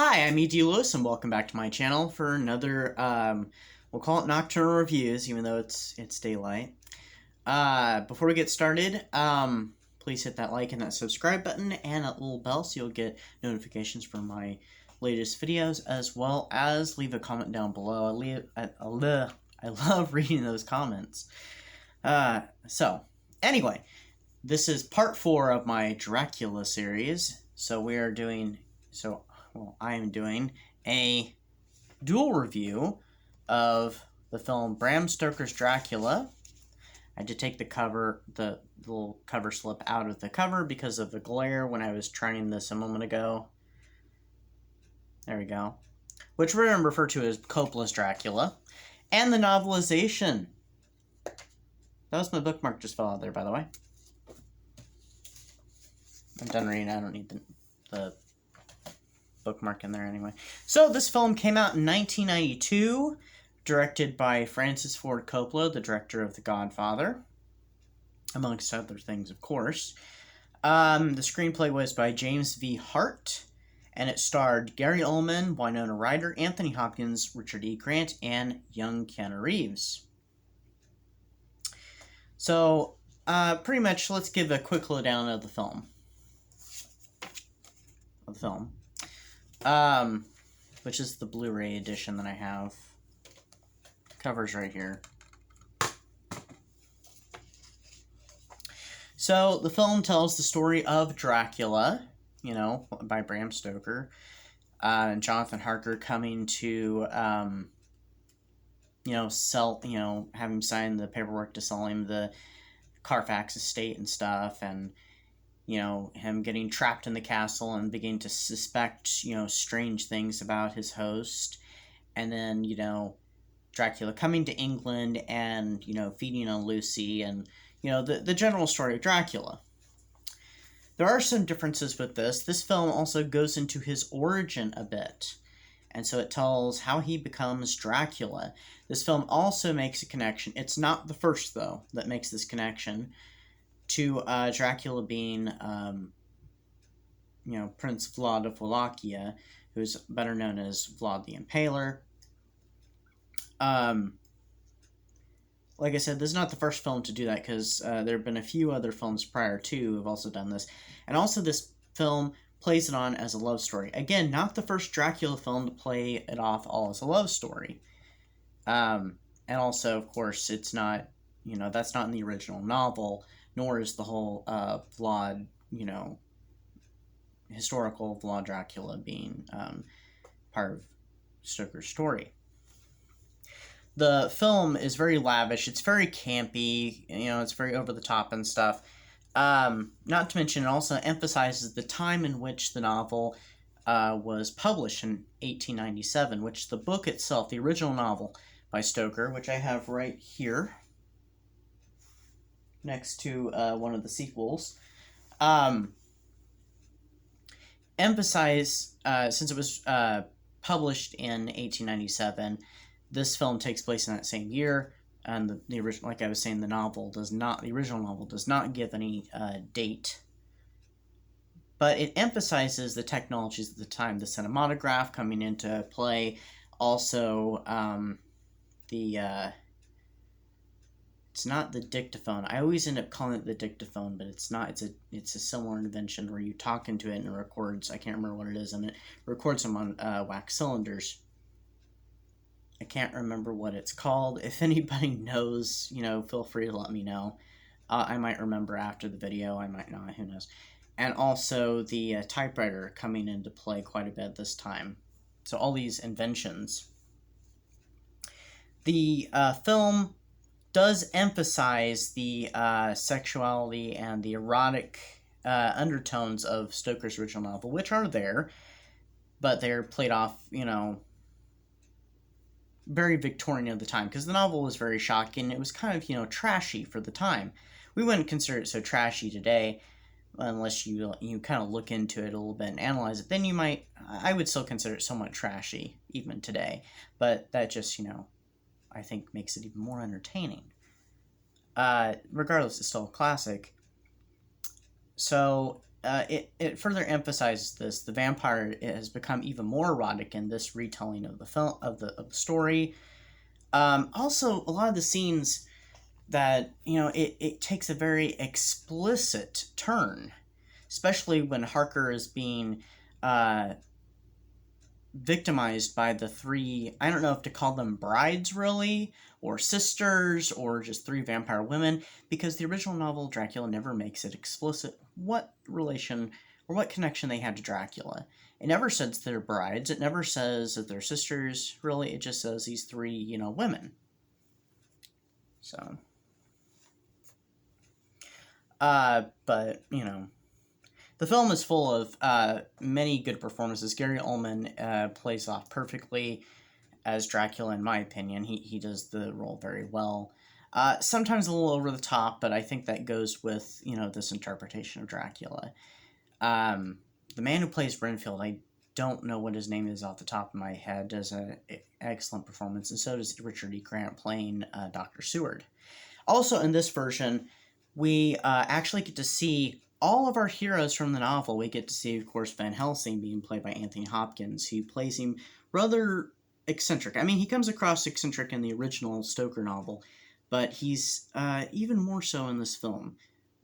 Hi, I'm E.D. Lewis, and welcome back to my channel for another, we'll call it Nocturnal Reviews, even though it's daylight. Before we get started, please hit that like and that subscribe button and that little bell so you'll get notifications for my latest videos, as well as leave a comment down below. I love reading those comments. Anyway, this is part 4 of my Dracula series, I am doing a dual review of the film Bram Stoker's Dracula. I had to take the little cover slip out of the cover because of the glare when I was trying this a moment ago. There we go. Which we're going to refer to as Coppola's Dracula. And the novelization. That was my bookmark just fell out there, by the way. I'm done reading. I don't need the bookmark in there anyway. So this film came out in 1992, directed by Francis Ford Coppola, the director of The Godfather, amongst other things, of course. The screenplay was by James V. Hart, and it starred Gary Oldman, Winona Ryder, Anthony Hopkins, Richard E. Grant, and young Keanu Reeves. So, pretty much, let's give a quick lowdown of the film. Which is the Blu-ray edition that I have. Cover's right here. So, the film tells the story of Dracula, by Bram Stoker, and Jonathan Harker coming to, have him sign the paperwork to sell him the Carfax estate and stuff, and him getting trapped in the castle and beginning to suspect, strange things about his host. And then, Dracula coming to England and, feeding on Lucy and, the general story of Dracula. There are some differences with this. This film also goes into his origin a bit. And so it tells how he becomes Dracula. This film also makes a connection. It's not the first, though, that makes this connection to Dracula being, Prince Vlad of Wallachia, who's better known as Vlad the Impaler. Like I said, this is not the first film to do that, because there have been a few other films prior to who have also done this. And also this film plays it on as a love story. Again, not the first Dracula film to play it off all as a love story. And also, of course, it's not, that's not in the original novel, nor is the whole Vlad, historical Vlad Dracula being part of Stoker's story. The film is very lavish. It's very campy. It's very over the top and stuff. Not to mention, it also emphasizes the time in which the novel was published in 1897, which the book itself, the original novel by Stoker, which I have right here, next to one of the sequels, emphasize, since it was published in 1897, this film takes place in that same year, and the original, like I was saying, the original novel does not give any date, but it emphasizes the technologies of the time, the cinematograph coming into play, also it's not the dictaphone. I always end up calling it the dictaphone, but it's not. It's a similar invention where you talk into it and it records. I can't remember what it is, and it records them on wax cylinders. I can't remember what it's called. If anybody knows, feel free to let me know. I might remember after the video. I might not. Who knows? And also the typewriter coming into play quite a bit this time. So all these inventions. The film does emphasize the sexuality and the erotic undertones of Stoker's original novel, which are there, but they're played off, very Victorian at the time, because the novel was very shocking. It was kind of, trashy for the time. We wouldn't consider it so trashy today, unless you kind of look into it a little bit and analyze it. Then I would still consider it somewhat trashy, even today, but that just, I think makes it even more entertaining. Regardless, it's still a classic. So, it further emphasizes this. The vampire has become even more erotic in this retelling of the film of the story. Also, a lot of the scenes that it takes a very explicit turn, especially when Harker is being victimized by the three, I don't know if to call them brides really, or sisters, or just three vampire women, because the original novel Dracula never makes it explicit what relation or what connection they had to Dracula. It never says they're brides, it never says that they're sisters, really, it just says these three, women. So, but, the film is full of many good performances. Gary Oldman plays off perfectly as Dracula, in my opinion. He does the role very well. Sometimes a little over the top, but I think that goes with, this interpretation of Dracula. The man who plays Renfield, I don't know what his name is off the top of my head, does an excellent performance, and so does Richard E. Grant playing Dr. Seward. Also, in this version, we actually get to see all of our heroes from the novel. We get to see, of course, Van Helsing being played by Anthony Hopkins, who plays him rather eccentric. I mean, he comes across eccentric in the original Stoker novel, but he's even more so in this film.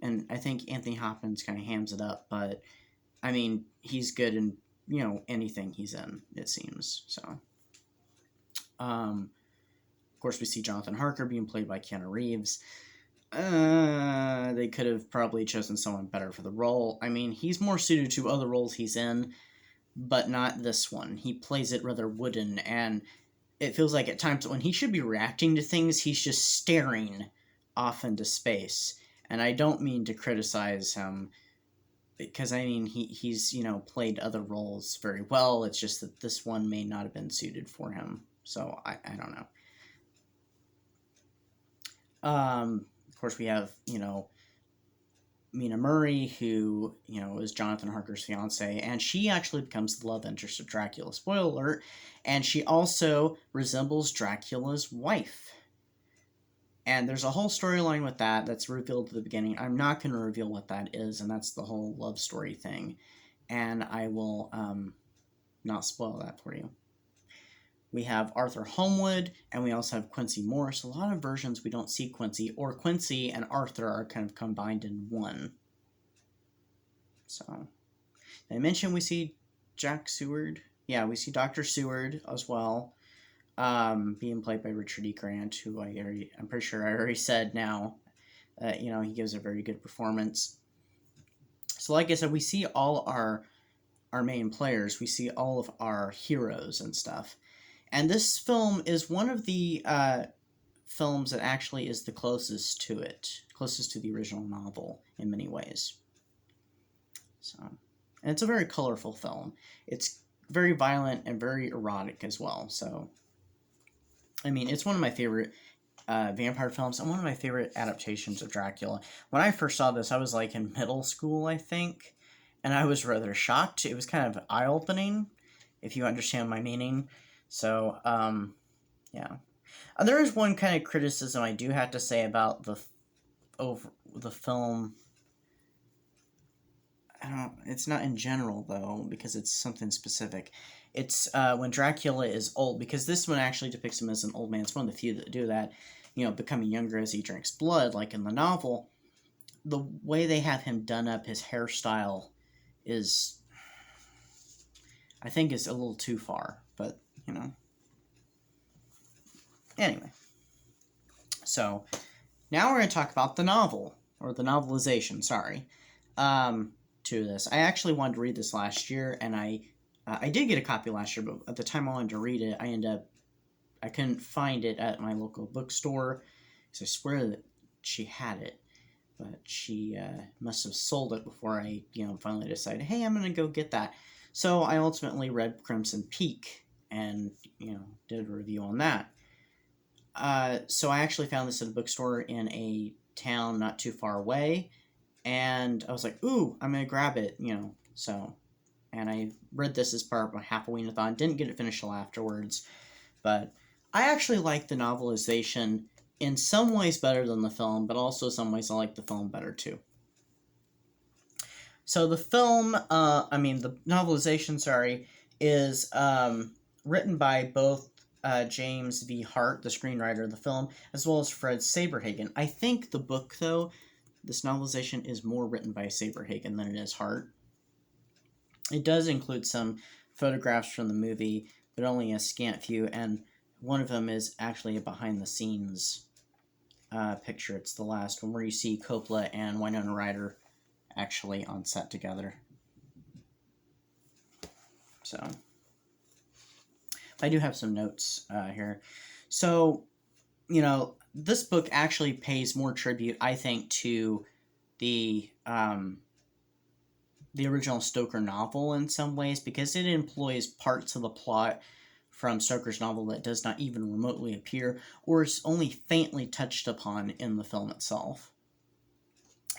And I think Anthony Hopkins kind of hams it up, but, I mean, he's good in, anything he's in, it seems. So, of course, we see Jonathan Harker being played by Keanu Reeves. They could have probably chosen someone better for the role. I mean, he's more suited to other roles he's in, but not this one. He plays it rather wooden, and it feels like at times when he should be reacting to things, he's just staring off into space. And I don't mean to criticize him, because, I mean, he's, played other roles very well. It's just that this one may not have been suited for him. So, I don't know. Of course, we have, Mina Murray, who, is Jonathan Harker's fiance, and she actually becomes the love interest of Dracula. Spoiler alert. And she also resembles Dracula's wife. And there's a whole storyline with that that's revealed at the beginning. I'm not going to reveal what that is, and that's the whole love story thing. And I will not spoil that for you. We have Arthur Homewood, and we also have Quincy Morris. A lot of versions we don't see Quincy, or Quincy and Arthur are kind of combined in one. So, did I mention we see Jack Seward? Yeah, we see Dr. Seward as well, being played by Richard E. Grant, who I'm pretty sure I already said now. He gives a very good performance. So, like I said, we see all our main players. We see all of our heroes and stuff. And this film is one of the films that actually is the closest to the original novel in many ways. So, and it's a very colorful film. It's very violent and very erotic as well. So, I mean, it's one of my favorite vampire films and one of my favorite adaptations of Dracula. When I first saw this, I was like in middle school, I think, and I was rather shocked. It was kind of eye-opening, if you understand my meaning. So, yeah. There is one kind of criticism I do have to say about the film. It's not in general, though, because it's something specific. It's when Dracula is old, because this one actually depicts him as an old man. It's one of the few that do that, becoming younger as he drinks blood, like in the novel. The way they have him done up, his hairstyle is, I think, is a little too far, but Anyway. So, now we're going to talk about the novel, or the novelization, sorry, to this. I actually wanted to read this last year, and I did get a copy last year, but at the time I wanted to read it, I couldn't find it at my local bookstore, because I swear that she had it, but she must have sold it before I, finally decided, hey, I'm going to go get that. So, I ultimately read Crimson Peak, and, did a review on that. So I actually found this at a bookstore in a town not too far away, and I was like, ooh, I'm going to grab it, so, and I read this as part of my Halloween-a-thon, didn't get it finished till afterwards, but I actually like the novelization in some ways better than the film, but also some ways I like the film better too. So the film, the novelization, sorry, is written by both James V. Hart, the screenwriter of the film, as well as Fred Saberhagen. I think the book, though, this novelization is more written by Saberhagen than it is Hart. It does include some photographs from the movie, but only a scant few, and one of them is actually a behind-the-scenes picture. It's the last one where you see Coppola and Winona Ryder actually on set together. So, I do have some notes here. So, this book actually pays more tribute, I think, to the original Stoker novel in some ways, because it employs parts of the plot from Stoker's novel that does not even remotely appear, or is only faintly touched upon in the film itself.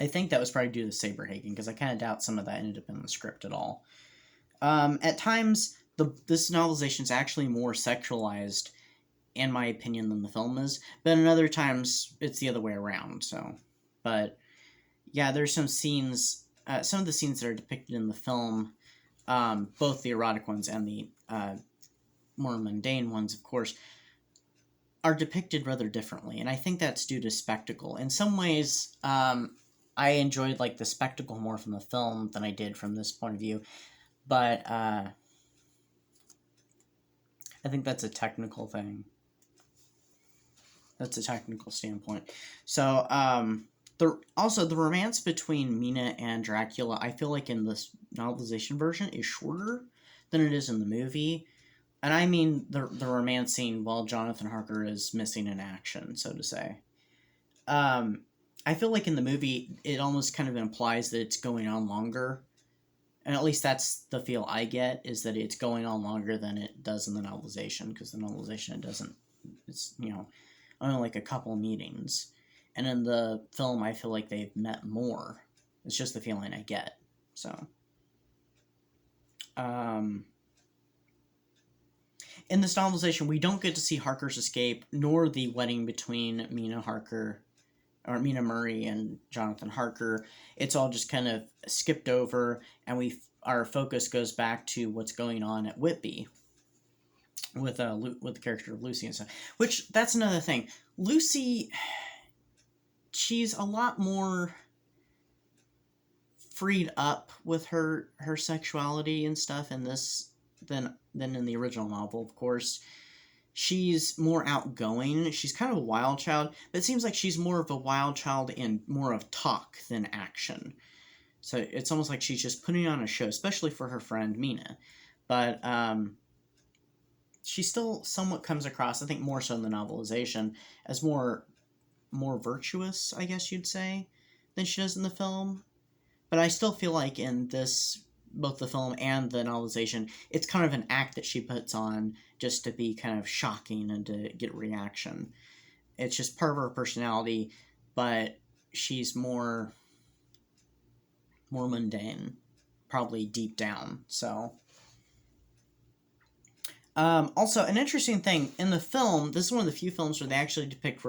I think that was probably due to Saberhagen, because I kind of doubt some of that ended up in the script at all. At times, this novelization is actually more sexualized, in my opinion, than the film is, but in other times, it's the other way around, so. But, yeah, there's some scenes, some of the scenes that are depicted in the film, both the erotic ones and the more mundane ones, of course, are depicted rather differently, and I think that's due to spectacle. In some ways, I enjoyed the spectacle more from the film than I did from this point of view, but I think that's a technical thing. That's a technical standpoint. So, the romance between Mina and Dracula, I feel like in this novelization version, is shorter than it is in the movie. And I mean the romance scene while Jonathan Harker is missing in action, so to say. I feel like in the movie, it almost kind of implies that it's going on longer. And at least that's the feel I get, is that it's going on longer than it does in the novelization, because the novelization, it doesn't, it's, only a couple meetings. And in the film, I feel like they've met more. It's just the feeling I get. So, in this novelization, we don't get to see Harker's escape, nor the wedding between Mina Murray and Jonathan Harker. It's all just kind of skipped over, and our focus goes back to what's going on at Whitby with the character of Lucy and stuff. Which, that's another thing. Lucy, she's a lot more freed up with her sexuality and stuff in this than in the original novel, of course. She's more outgoing. She's kind of a wild child, but it seems like she's more of a wild child in more of talk than action. So it's almost like she's just putting on a show, especially for her friend Mina. But she still somewhat comes across, I think more so in the novelization, as more virtuous, I guess you'd say, than she does in the film. But I still feel like in this, both the film and the novelization, it's kind of an act that she puts on just to be kind of shocking and to get reaction. It's just part of her personality, but she's more mundane, probably deep down. So, also, an interesting thing, in the film, this is one of the few films where they actually depict,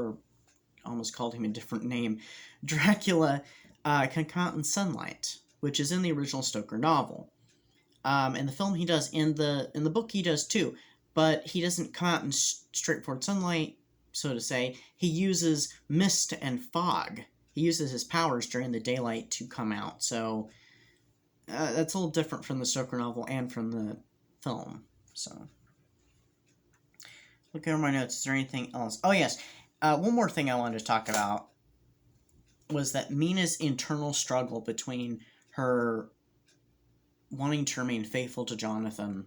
almost called him a different name, Dracula can come out in sunlight, which is in the original Stoker novel. In the film he does, in the book he does too, but he doesn't come out in straightforward sunlight, so to say. He uses mist and fog. He uses his powers during the daylight to come out, so that's a little different from the Stoker novel and from the film. So, look over my notes. Is there anything else? Oh yes, one more thing I wanted to talk about was that Mina's internal struggle between her wanting to remain faithful to Jonathan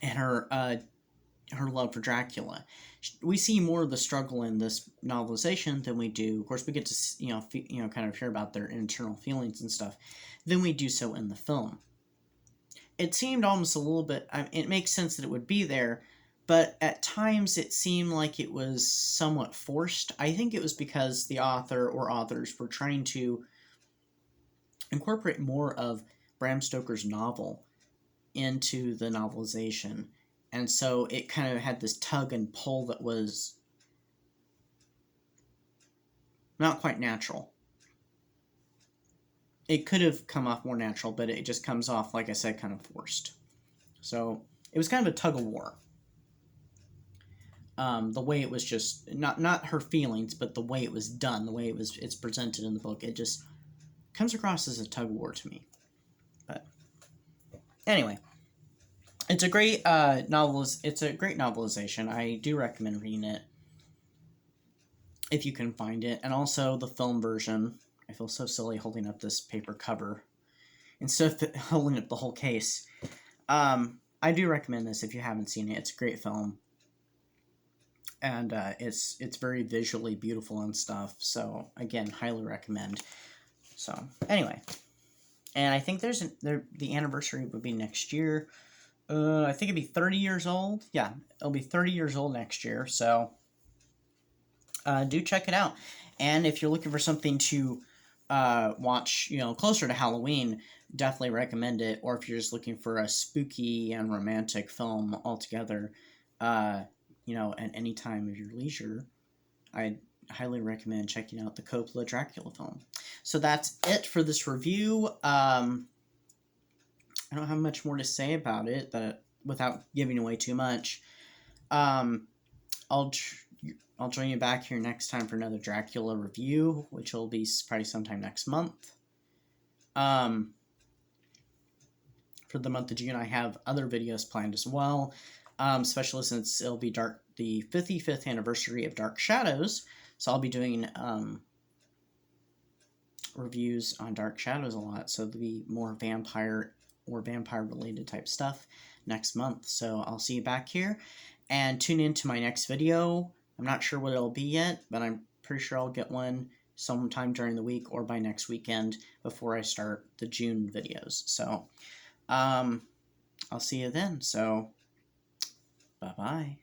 and her love for Dracula. We see more of the struggle in this novelization than we do. Of course, we get to kind of hear about their internal feelings and stuff than we do so in the film. It seemed almost a little bit. It makes sense that it would be there, but at times it seemed like it was somewhat forced. I think it was because the author or authors were trying to incorporate more of Bram Stoker's novel into the novelization. And so it kind of had this tug and pull that was not quite natural. it could have come off more natural, but it just comes off, like I said, kind of forced. So it was kind of a tug of war. The way it was just not her feelings, but the way it was done, the way it's presented in the book, it just comes across as a tug of war to me. But anyway, it's a great It's a great novelization. I do recommend reading it if you can find it, and also the film version. I feel so silly holding up this paper cover instead of holding up the whole case. I do recommend this if you haven't seen it. It's a great film. And it's very visually beautiful and stuff. So again, highly recommend. So anyway, and I think the anniversary would be next year. I think it'd be 30 years old. Yeah, it'll be 30 years old next year. So do check it out. And if you're looking for something to watch, closer to Halloween, definitely recommend it. Or if you're just looking for a spooky and romantic film altogether, at any time of your leisure, I highly recommend checking out the Coppola Dracula film. So that's it for this review. I don't have much more to say about it, but without giving away too much. I'll join you back here next time for another Dracula review, which will be probably sometime next month. For the month of June, I have other videos planned as well. Especially since it'll be the 55th anniversary of Dark Shadows, so I'll be doing reviews on Dark Shadows a lot, so there'll be more vampire or vampire-related type stuff next month. So I'll see you back here, and tune in to my next video. I'm not sure what it'll be yet, but I'm pretty sure I'll get one sometime during the week or by next weekend before I start the June videos. So I'll see you then. So bye-bye.